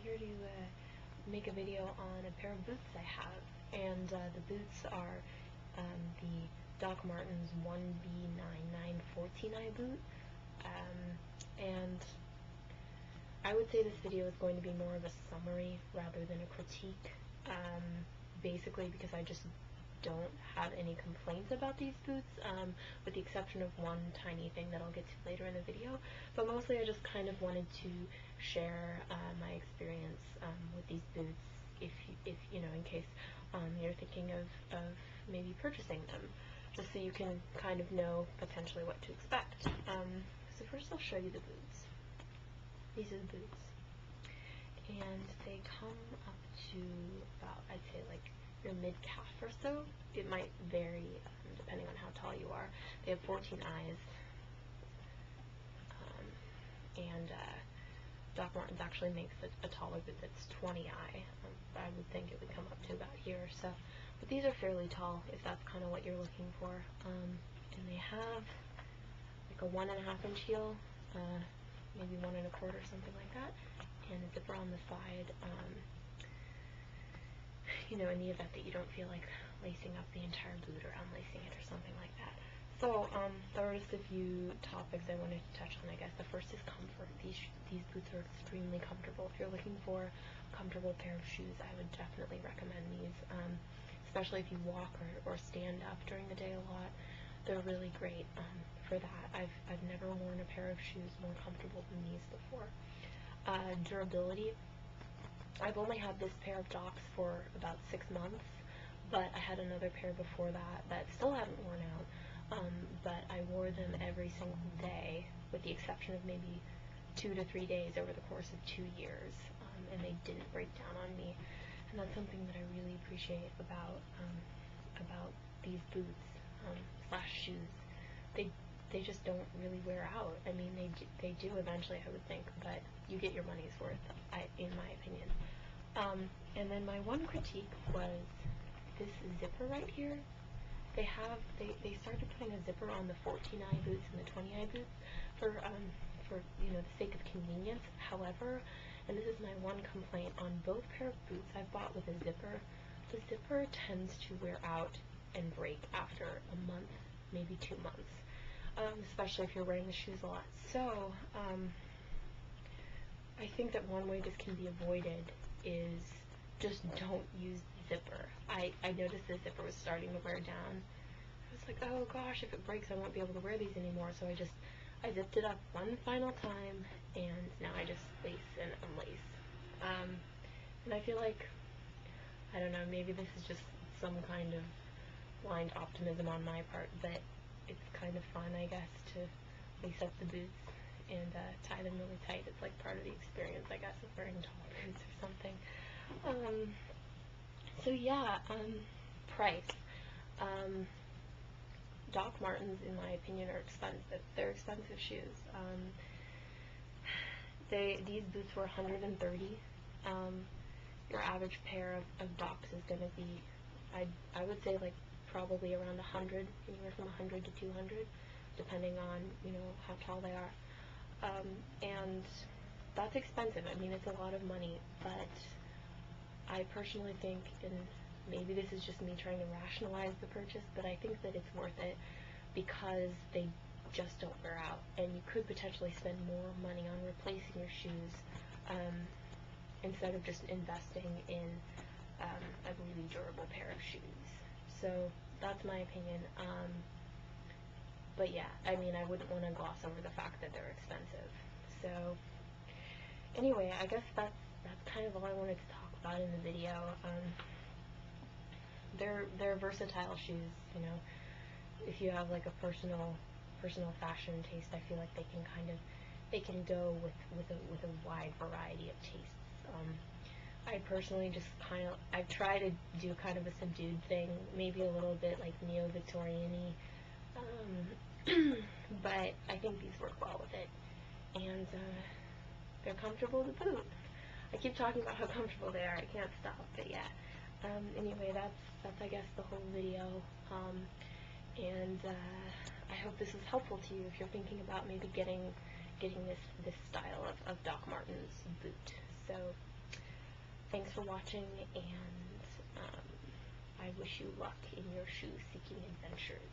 here to make a video on a pair of boots I have, and the boots are the Doc Martens 1B9914i boot, and I would say this video is going to be more of a summary rather than a critique, basically because I just don't have any complaints about these boots, with the exception of one tiny thing that I'll get to later in the video. But mostly I just kind of wanted to share my experience with these boots, if you know, in case you're thinking of maybe purchasing them, just so you can kind of know potentially what to expect. So first I'll show you the boots. These are the boots, and they come up to about, I'd say, like your mid-calf or so. It might vary depending on how tall you are. They have 14 eyes, and Doc Martens actually makes a taller boot that's 20 eye. I would think it would come up to about here or so. But these are fairly tall if that's kind of what you're looking for. And they have like a 1.5 inch heel, maybe 1 1/4, something like that, and a zipper on the side. You know, in the event that you don't feel like lacing up the entire boot or unlacing it or something like that. So, there are just a few topics I wanted to touch on, I guess. The first is comfort. These boots are extremely comfortable. If you're looking for a comfortable pair of shoes, I would definitely recommend these, especially if you walk or stand up during the day a lot. They're really great for that. I've never worn a pair of shoes more comfortable than these before. Durability. I've only had this pair of Docs for about 6 months, but I had another pair before that still hadn't worn out, but I wore them every single day, with the exception of maybe 2 to 3 days over the course of 2 years, and they didn't break down on me, and that's something that I really appreciate about these boots slash shoes. They just don't really wear out. I mean, they do eventually, I would think, but you get your money's worth, in my opinion. And then my one critique was this zipper right here. They started putting a zipper on the 14-eye boots and the 20-eye boots for you know, the sake of convenience. However, and this is my one complaint on both pair of boots I've bought with a zipper, the zipper tends to wear out and break after a month, maybe 2 months. Especially if you're wearing the shoes a lot. So, I think that one way this can be avoided is just don't use the zipper. I noticed the zipper was starting to wear down. I was like, oh gosh, if it breaks I won't be able to wear these anymore, so I zipped it up one final time, and now I just lace and unlace. And I feel like, I don't know, maybe this is just some kind of blind optimism on my part, but it's kind of fun, I guess, to lace up the boots and tie them really tight. It's like part of the experience, I guess, of wearing tall boots or something. So yeah, price. Doc Martens, in my opinion, are expensive. They're expensive shoes. These boots were $130. Your average pair of Docs is going to be, I would say, like, probably around 100, anywhere from 100 to 200, depending on, you know, how tall they are. And that's expensive. I mean, it's a lot of money, but I personally think, and maybe this is just me trying to rationalize the purchase, but I think that it's worth it because they just don't wear out, and you could potentially spend more money on replacing your shoes instead of just investing in a really durable pair of shoes. So that's my opinion. But yeah, I mean, I wouldn't want to gloss over the fact that they're expensive. So anyway, I guess that's kind of all I wanted to talk about in the video. They're versatile shoes, you know. If you have like a personal fashion taste, I feel like they can go with a wide variety of tastes. I personally just I try to do kind of a subdued thing, maybe a little bit like neo-victorian-y, but I think these work well with it, and they're comfortable to boot. I keep talking about how comfortable they are, I can't stop, but yeah. Anyway, that's I guess the whole video, and I hope this is helpful to you if you're thinking about maybe getting this style of Doc Martens boot. So thanks for watching, and I wish you luck in your shoe-seeking adventures.